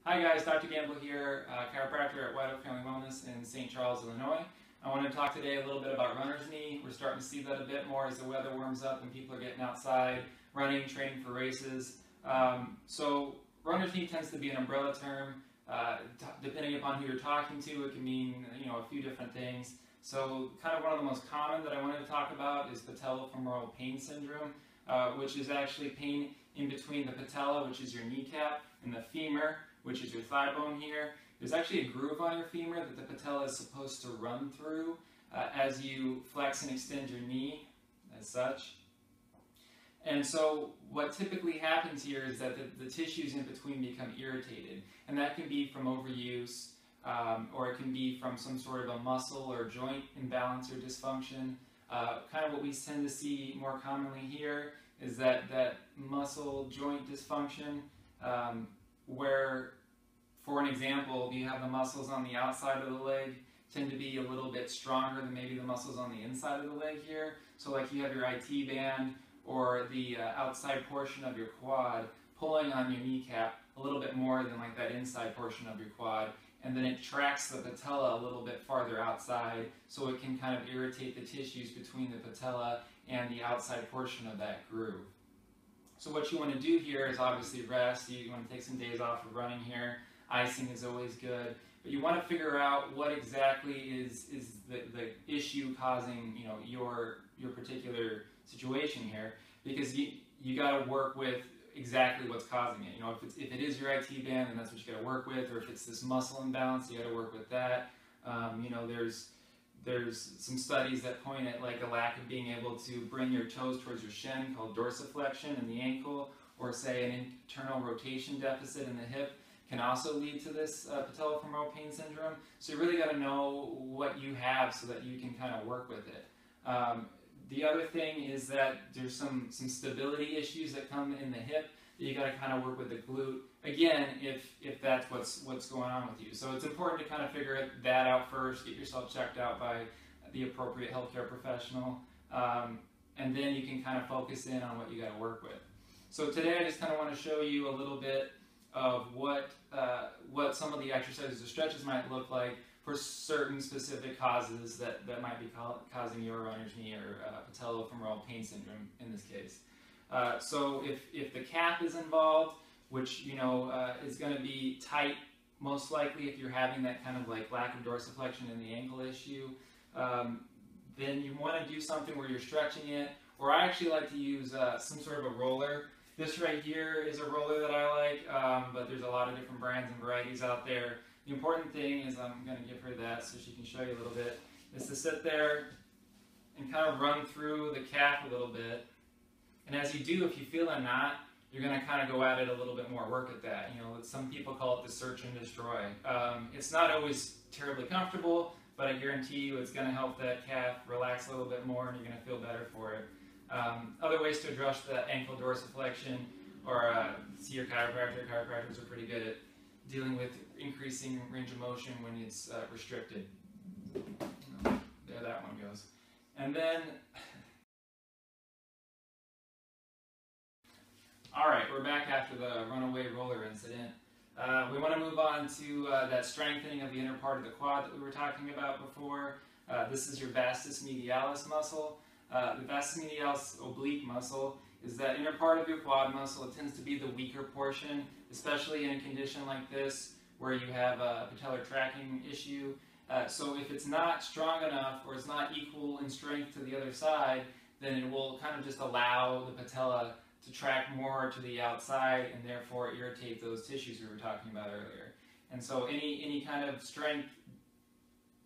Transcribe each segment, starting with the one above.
Hi guys, Dr. Gamble here, chiropractor at White Oak Family Wellness in St. Charles, Illinois. I want to talk today a little bit about runner's knee. We're starting to see that a bit more as the weather warms up and people are getting outside, running, training for races. So runner's knee tends to be an umbrella term. Depending upon who you're talking to, it can mean a few different things. So kind of one of the most common that I wanted to talk about is Patellofemoral Pain Syndrome, which is actually pain in between the patella, which is your kneecap, and the femur, which is your thigh bone here. There's actually a groove on your femur that the patella is supposed to run through as you flex and extend your knee, as such. And so what typically happens here is that the tissues in between become irritated, and that can be from overuse, or it can be from some sort of a muscle or joint imbalance or dysfunction. Kind of what we tend to see more commonly here is that muscle joint dysfunction, where, for an example, you have the muscles on the outside of the leg tend to be a little bit stronger than maybe the muscles on the inside of the leg here. So like you have your IT band or the outside portion of your quad pulling on your kneecap a little bit more than like that inside portion of your quad, and then it tracks the patella a little bit farther outside, so it can kind of irritate the tissues between the patella and the outside portion of that groove. So what you want to do here is obviously rest. You want to take some days off of running here. Icing is always good, but you want to figure out what exactly is the issue causing your particular situation here, because you got to work with exactly what's causing it. If it is your IT band, then that's what you got to work with, or if it's this muscle imbalance, you got to work with that. There's some studies that point at like a lack of being able to bring your toes towards your shin, called dorsiflexion in the ankle, or say an internal rotation deficit in the hip, can also lead to this patellofemoral pain syndrome. So you really got to know what you have so that you can kind of work with it. The other thing is that there's some stability issues that come in the hip that you got to kind of work with the glute. Again, if that's what's going on with you. So it's important to kind of figure that out first, get yourself checked out by the appropriate healthcare professional, and then you can kind of focus in on what you got to work with. So today I just kind of want to show you a little bit of what some of the exercises or stretches might look like for certain specific causes that might be causing your runner's knee or patellofemoral pain syndrome in this case. So if the calf is involved, which is going to be tight most likely if you're having that kind of like lack of dorsiflexion in the ankle issue, then you want to do something where you're stretching it, or I actually like to use some sort of a roller. This right here is a roller that I like, but there's a lot of different brands and varieties out there. The important thing is, I'm going to give her that so she can show you a little bit, is to sit there and kind of run through the calf a little bit. And as you do, if you feel a knot, you're going to kind of go at it a little bit more, work at that. Some people call it the search and destroy. It's not always terribly comfortable, but I guarantee you it's going to help that calf relax a little bit more and you're going to feel better for it. Other ways to address the ankle dorsiflexion, or see your chiropractor. Chiropractors are pretty good at dealing with increasing range of motion when it's restricted. There that one goes. And then, all right, we're back after the runaway roller incident. We want to move on to that strengthening of the inner part of the quad that we were talking about before. This is your Vastus medialis muscle. The Vastus medialis oblique muscle is that inner part of your quad muscle. It tends to be the weaker portion, especially in a condition like this where you have a patellar tracking issue. So if it's not strong enough, or it's not equal in strength to the other side, then it will kind of just allow the patella to track more to the outside and therefore irritate those tissues we were talking about earlier. And so any kind of strength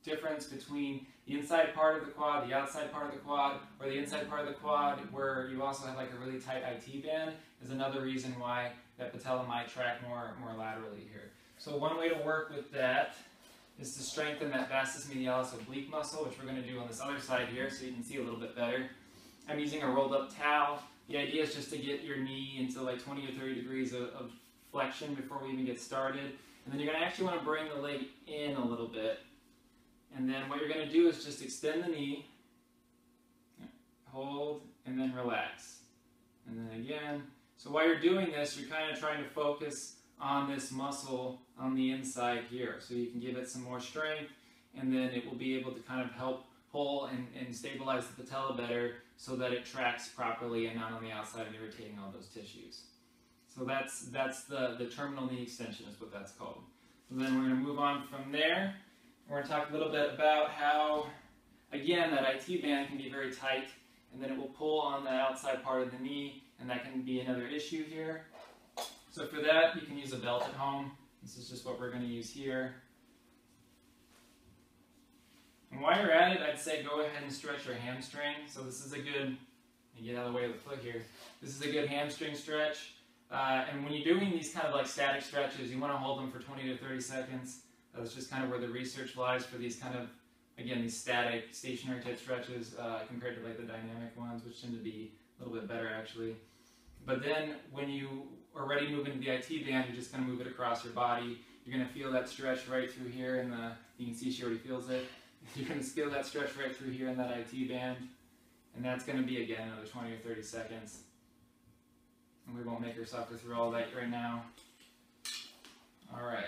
difference between the inside part of the quad, the outside part of the quad, or the inside part of the quad where you also have like a really tight IT band is another reason why that patella might track more laterally here. So one way to work with that is to strengthen that Vastus medialis oblique muscle, which we're going to do on this other side here so you can see a little bit better. I'm using a rolled up towel. The idea is just to get your knee into like 20 or 30 degrees of flexion before we even get started. And then you're going to actually want to bring the leg in a little bit. And then what you're going to do is just extend the knee, hold, and then relax. And then again. So while you're doing this, you're kind of trying to focus on this muscle on the inside here. So you can give it some more strength, and then it will be able to kind of help pull and stabilize the patella better so that it tracks properly and not on the outside and irritating all those tissues. So that's the terminal knee extension is what that's called. So then we're going to move on from there. We're going to talk a little bit about how, again, that IT band can be very tight, and then it will pull on the outside part of the knee, and that can be another issue here. So for that, you can use a belt at home. This is just what we're going to use here. And while you're at it, I'd say go ahead and stretch your hamstring. So this is a good, get out of the way of the foot here. This is a good hamstring stretch. And when you're doing these kind of like static stretches, you want to hold them for 20 to 30 seconds. That's just kind of where the research lies for these kind of, again, these static, stationary type stretches compared to like the dynamic ones, which tend to be a little bit better actually. But then when you are ready to move into the IT band, you're just going to move it across your body. You're going to feel that stretch right through here, and you can see she already feels it. You're going to feel that stretch right through here in that IT band, and that's going to be, again, another 20 or 30 seconds. And we won't make her suffer through all that right now. All right,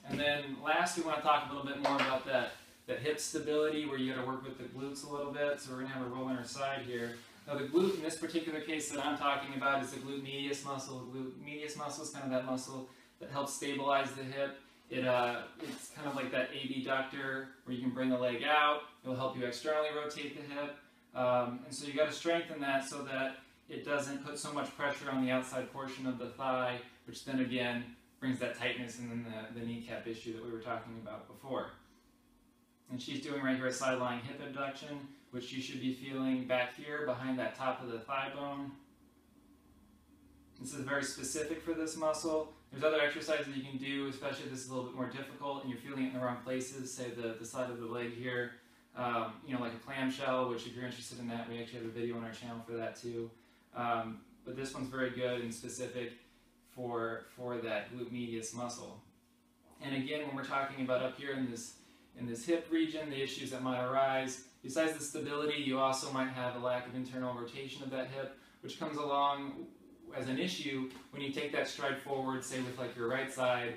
and then last we want to talk a little bit more about that hip stability where you got to work with the glutes a little bit. So we're going to have a roll on our side here. Now the glute in this particular case that I'm talking about is the glute medius muscle. The glute medius muscle is kind of that muscle that helps stabilize the hip. It's kind of like that abductor where you can bring the leg out. It'll help you externally rotate the hip. And so you got to strengthen that so that it doesn't put so much pressure on the outside portion of the thigh, which then again brings that tightness and then the kneecap issue that we were talking about before. And she's doing right here a side-lying hip abduction, which you should be feeling back here behind that top of the thigh bone. This is very specific for this muscle. There's other exercises you can do, especially if this is a little bit more difficult and you're feeling it in the wrong places, say the side of the leg here, like a clamshell, which if you're interested in that, we actually have a video on our channel for that too. But this one's very good and specific for that glute medius muscle. And again, when we're talking about up here in this hip region, the issues that might arise, besides the stability, you also might have a lack of internal rotation of that hip, which comes along as an issue when you take that stride forward, say with like your right side.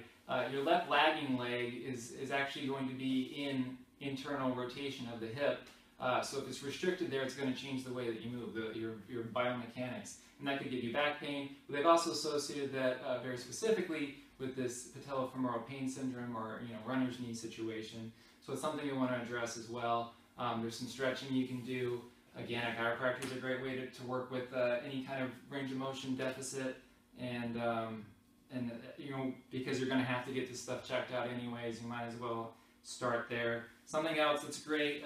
Your left lagging leg is actually going to be in internal rotation of the hip. So if it's restricted there, it's going to change the way that you move, your biomechanics. And that could give you back pain. But they've also associated that very specifically with this Patellofemoral Pain Syndrome or runner's knee situation. So it's something you want to address as well. There's some stretching you can do. Again, a chiropractor is a great way to work with any kind of range of motion deficit, and because you're going to have to get this stuff checked out anyways, you might as well start there. Something else that's great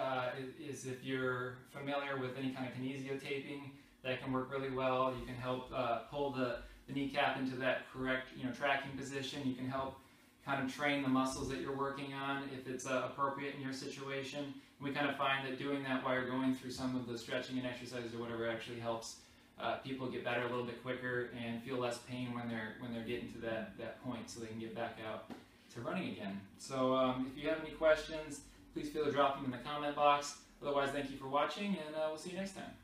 is if you're familiar with any kind of Kinesio Taping, that can work really well. You can help pull the kneecap into that correct tracking position. You can help kind of train the muscles that you're working on if it's appropriate in your situation. And we kind of find that doing that while you're going through some of the stretching and exercises or whatever actually helps people get better a little bit quicker and feel less pain when they're getting to that point, so they can get back out to running again. So if you have any questions, please feel free to drop them in the comment box. Otherwise, thank you for watching, and we'll see you next time.